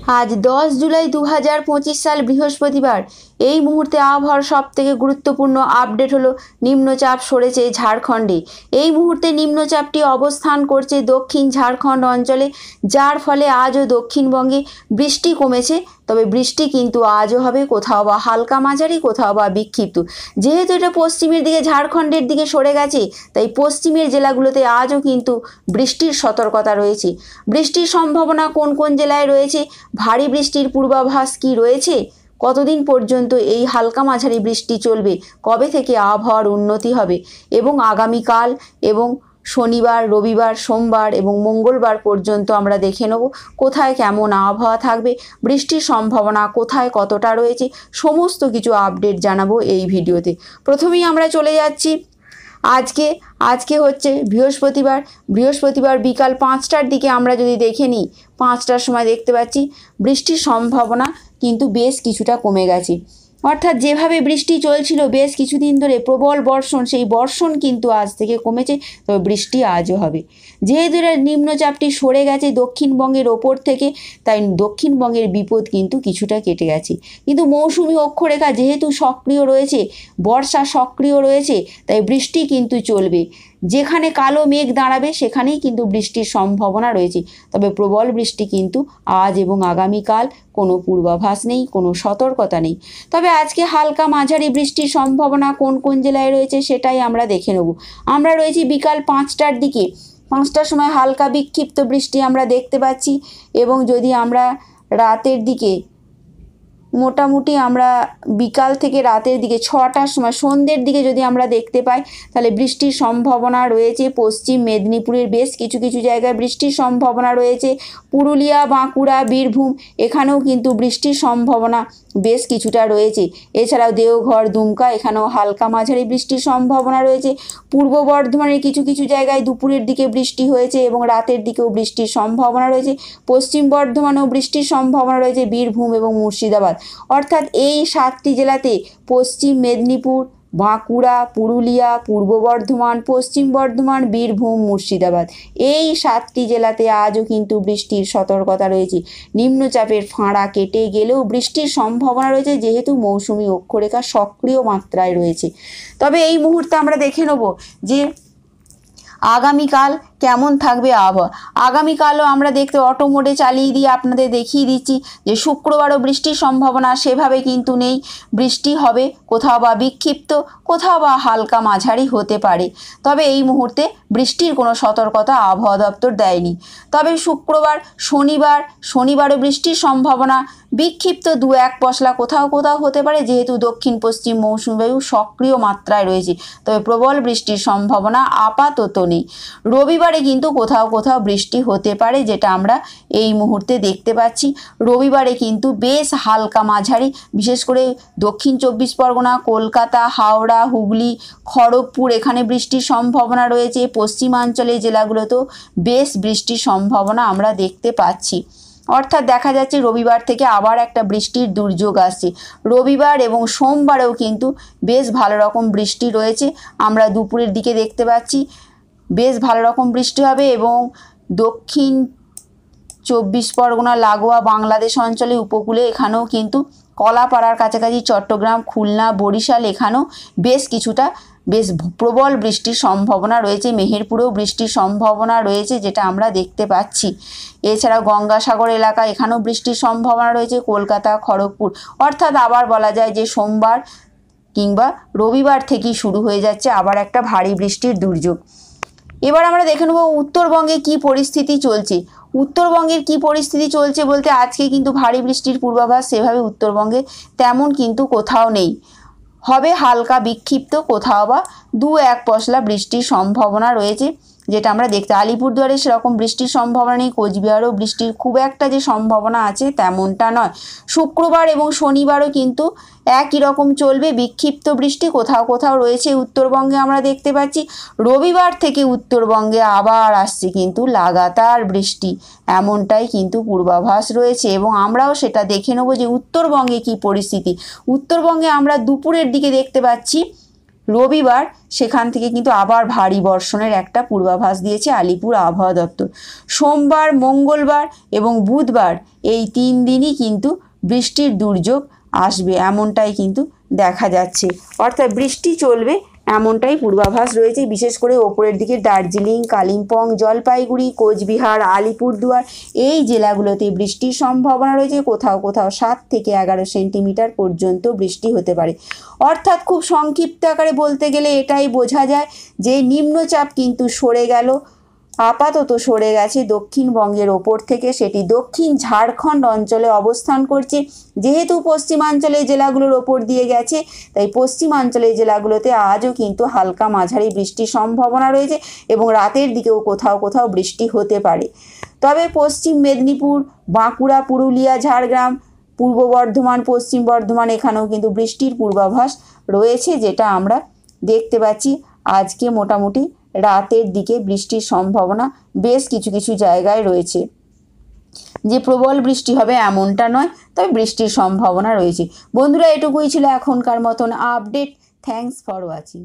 আজ 10 জুলাই 2025 সাল বৃহস্পতিবার। এই মুহূর্তে আবহাওয়ার সবথেকে গুরুত্বপূর্ণ আপডেট হলো নিম্নচাপ সরেছে ঝাড়খণ্ডে। এই মুহূর্তে নিম্নচাপটি অবস্থান করছে দক্ষিণ ঝাড়খণ্ড অঞ্চলে, যার ফলে আজও দক্ষিণবঙ্গে বৃষ্টি কমেছে। তবে বৃষ্টি কিন্তু আজও হবে, কোথাও বা হালকা মাঝারি, কোথাও বা বিক্ষিপ্ত। যেহেতু এটা পশ্চিমের দিকে ঝাড়খণ্ডের দিকে সরে গেছে, তাই পশ্চিমের জেলাগুলোতে আজও কিন্তু বৃষ্টির সতর্কতা রয়েছে। বৃষ্টির সম্ভাবনা কোন কোন জেলায় রয়েছে, ভারী বৃষ্টির পূর্বাভাস কি রয়েছে, কতদিন পর্যন্ত এই হালকা মাঝারি বৃষ্টি চলবে, কবে থেকে আবহাওয়ার উন্নতি হবে এবং আগামীকাল এবং শনিবার, রবিবার, সোমবার এবং মঙ্গলবার পর্যন্ত আমরা দেখে নেব কোথায় কেমন আবহাওয়া থাকবে, বৃষ্টির সম্ভাবনা কোথায় কতটা রয়েছে, সমস্ত কিছু আপডেট জানাবো এই ভিডিওতে। প্রথমেই আমরা চলে যাচ্ছি আজকে হচ্ছে বৃহস্পতিবার বিকাল 5টার দিকে আমরা যদি দেখে নিই, 5টার সময় দেখতে পাচ্ছি বৃষ্টির সম্ভাবনা কিন্তু বেশ কিছুটা কমে গেছে। অর্থাৎ যেভাবে বৃষ্টি চলছিল বেশ কিছুদিন ধরে প্রবল বর্ষণ, সেই বর্ষণ কিন্তু আজ থেকে কমেছে, তবে বৃষ্টি আজও হবে। যেহেতু নিম্নচাপটি সরে গেছে দক্ষিণবঙ্গের ওপর থেকে, তাই দক্ষিণবঙ্গের বিপদ কিন্তু কিছুটা কেটে গেছে। কিন্তু মৌসুমি অক্ষরেখা যেহেতু সক্রিয় রয়েছে, বর্ষা সক্রিয় রয়েছে, তাই বৃষ্টি কিন্তু চলবে। যেখানে কালো মেঘ দাঁড়াবে সেখানেই কিন্তু বৃষ্টির সম্ভাবনা রয়েছে। তবে প্রবল বৃষ্টি কিন্তু আজ এবং আগামীকাল কোনো পূর্বাভাস নেই, কোনো সতর্কতা নেই। তবে আজকে হালকা মাঝারি বৃষ্টির সম্ভাবনা কোন কোন জেলায় রয়েছে সেটাই আমরা দেখে নেব। আমরা রয়েছি বিকাল 5টার দিকে। 5টার সময় হালকা বিক্ষিপ্ত বৃষ্টি আমরা দেখতে পাচ্ছি, এবং যদি আমরা রাতের দিকে মোটামুটি আমরা বিকাল থেকে রাতের দিকে 6টার সময় সন্ধ্যের দিকে যদি আমরা দেখতে পাই, তাহলে বৃষ্টির সম্ভাবনা রয়েছে পশ্চিম মেদিনীপুরের বেশ কিছু কিছু জায়গায় বৃষ্টির সম্ভাবনা রয়েছে। পুরুলিয়া, বাঁকুড়া, বীরভূম এখানেও কিন্তু বৃষ্টির সম্ভাবনা বেশ কিছুটা রয়েছে। এছাড়াও দেওঘর, দুমকা এখানেও হালকা মাঝারি বৃষ্টির সম্ভাবনা রয়েছে। পূর্ব বর্ধমানের কিছু কিছু জায়গায় দুপুরের দিকে বৃষ্টি হয়েছে এবং রাতের দিকেও বৃষ্টির সম্ভাবনা রয়েছে। পশ্চিম বর্ধমানেও বৃষ্টির সম্ভাবনা রয়েছে, বীরভূম এবং মুর্শিদাবাদ। অর্থাৎ এই 7টি জেলাতে পশ্চিম মেদিনীপুর, বাঁকুড়া, পুরুলিয়া, পূর্ব বর্ধমান, পশ্চিম বর্ধমান, বীরভূম, মুর্শিদাবাদ, এই 7টি জেলাতে আজও কিন্তু বৃষ্টির সতর্কতা রয়েছে। নিম্নচাপের ফাঁড়া কেটে গেলেও বৃষ্টির সম্ভাবনা রয়েছে, যেহেতু মৌসুমি অক্ষরেখা সক্রিয় মাত্রায় রয়েছে। তবে এই মুহূর্তে আমরা দেখে নেব যে আগামীকাল কেমন থাকবে আবহাওয়া। আগামীকালও আমরা দেখতে অটো মোডে চালিয়ে দিয়ে আপনাদের দেখিয়ে দিচ্ছি যে শুক্রবারও বৃষ্টির সম্ভাবনা সেভাবে কিন্তু নেই। বৃষ্টি হবে, কোথাও বা বিক্ষিপ্ত, কোথাও বা হালকা মাঝারি হতে পারে। তবে এই মুহূর্তে বৃষ্টির কোনো সতর্কতা আবহাওয়া দপ্তর দেয়নি। তবে শুক্রবার, শনিবারও বৃষ্টির সম্ভাবনা বিক্ষিপ্ত 2-1 পশলা কোথাও কোথাও হতে পারে, যেহেতু দক্ষিণ পশ্চিম মৌসুমী বায়ু সক্রিয় মাত্রায় রয়েছে। তবে প্রবল বৃষ্টির সম্ভাবনা আপাতত নেই। রবিবারে কিন্তু কোথাও কোথাও বৃষ্টি হতে পারে, যেটা আমরা এই মুহূর্তে দেখতে পাচ্ছি। রবিবারে কিন্তু বেশ হালকা মাঝারি, বিশেষ করে দক্ষিণ 24 পরগনা, কলকাতা, হাওড়া, হুগলি, খড়গপুর এখানে বৃষ্টির সম্ভাবনা রয়েছে। পশ্চিমাঞ্চলের জেলাগুলোতেও বেশ বৃষ্টির সম্ভাবনা আমরা দেখতে পাচ্ছি। অর্থাৎ দেখা যাচ্ছে রবিবার থেকে আবার একটা বৃষ্টির দুর্যোগ আসছে। রবিবার এবং সোমবারেও কিন্তু বেশ ভালো রকম বৃষ্টি রয়েছে, আমরা দুপুরের দিকে দেখতে পাচ্ছি বেশ ভালো রকম বৃষ্টি হবে। এবং দক্ষিণ 24 পরগনা লাগোয়া বাংলাদেশ অঞ্চলে উপকূলে এখানেও কিন্তু কলাপাড়ার কাছাকাছি চট্টগ্রাম, খুলনা, বরিশাল এখানেও বেশ কিছুটা বেশ প্রবল বৃষ্টির সম্ভাবনা রয়েছে। মেহেরপুরেও বৃষ্টির সম্ভাবনা রয়েছে, যেটা আমরা দেখতে পাচ্ছি। এছাড়াও গঙ্গাসাগর এলাকা এখানেও বৃষ্টির সম্ভাবনা রয়েছে, কলকাতা, খড়গপুর। অর্থাৎ আবার বলা যায় যে সোমবার কিংবা রবিবার থেকেই শুরু হয়ে যাচ্ছে আবার একটা ভারী বৃষ্টির দুর্যোগ। এবার আমরা দেখে নেব উত্তরবঙ্গে কি পরিস্থিতি চলছে। উত্তরবঙ্গের কি পরিস্থিতি চলছে বলতে আজকে কিন্তু ভারী বৃষ্টির পূর্বাভাস সেভাবে উত্তরবঙ্গে তেমন কিন্তু কোথাও নেই। হবে হালকা বিক্ষিপ্ত, কোথাও বা 2-1 পশলা বৃষ্টির সম্ভাবনা রয়েছে, যেটা আমরা দেখতে। আলিপুরদুয়ারে সেরকম বৃষ্টির সম্ভাবনা নেই, কোচবিহারেও বৃষ্টির খুব একটা যে সম্ভাবনা আছে তেমনটা নয়। শুক্রবার এবং শনিবারও কিন্তু একই রকম চলবে, বিক্ষিপ্ত বৃষ্টি কোথাও কোথাও রয়েছে উত্তরবঙ্গে আমরা দেখতে পাচ্ছি। রবিবার থেকে উত্তরবঙ্গে আবার আসছে কিন্তু লাগাতার বৃষ্টি, এমনটাই কিন্তু পূর্বাভাস রয়েছে। এবং আমরাও সেটা দেখে নেব যে উত্তরবঙ্গে কি পরিস্থিতি। উত্তরবঙ্গে আমরা দুপুরের দিকে দেখতে পাচ্ছি রবিবার সেখান থেকে কিন্তু আবার ভারী বর্ষণের একটা পূর্বাভাস দিয়েছে আলিপুর আবহাওয়া দপ্তর। সোমবার, মঙ্গলবার এবং বুধবার এই 3 দিনই কিন্তু বৃষ্টির দুর্যোগ আসবে এমনটাই কিন্তু দেখা যাচ্ছে, অর্থাৎ বৃষ্টি চলবে এমনটাই পূর্বাভাস রয়েছে। বিশেষ করে ওপরের দিকে দার্জিলিং, কালিম্পং, জলপাইগুড়ি, কোচবিহার, আলিপুরদুয়ার এই জেলাগুলোতে বৃষ্টির সম্ভাবনা রয়েছে। কোথাও কোথাও 7 থেকে 11 সেন্টিমিটার পর্যন্ত বৃষ্টি হতে পারে। অর্থাৎ খুব সংক্ষিপ্ত আকারে বলতে গেলে এটাই বোঝা যায় যে নিম্নচাপ কিন্তু সরে গেল, আপাতত সরে গেছে দক্ষিণবঙ্গের ওপর থেকে। সেটি দক্ষিণ ঝাড়খণ্ড অঞ্চলে অবস্থান করছে। যেহেতু পশ্চিমাঞ্চলের জেলাগুলোর ওপর দিয়ে গেছে, তাই পশ্চিমাঞ্চলের জেলাগুলোতে আজও কিন্তু হালকা মাঝারি বৃষ্টির সম্ভাবনা রয়েছে এবং রাতের দিকেও কোথাও কোথাও বৃষ্টি হতে পারে। তবে পশ্চিম মেদিনীপুর, বাঁকুড়া, পুরুলিয়া, ঝাড়গ্রাম, পূর্ব বর্ধমান, পশ্চিম বর্ধমান এখানেও কিন্তু বৃষ্টির পূর্বাভাস রয়েছে, যেটা আমরা দেখতে পাচ্ছি। আজকে মোটামুটি রাতের দিকে বৃষ্টির সম্ভাবনা বেশ কিছু কিছু জায়গায় রয়েছে। যে প্রবল বৃষ্টি হবে এমনটা নয়, তবে বৃষ্টির সম্ভাবনা রয়েছে। বন্ধুরা, এটুকুই ছিল এখনকার মতন আপডেট। Thanks for watching.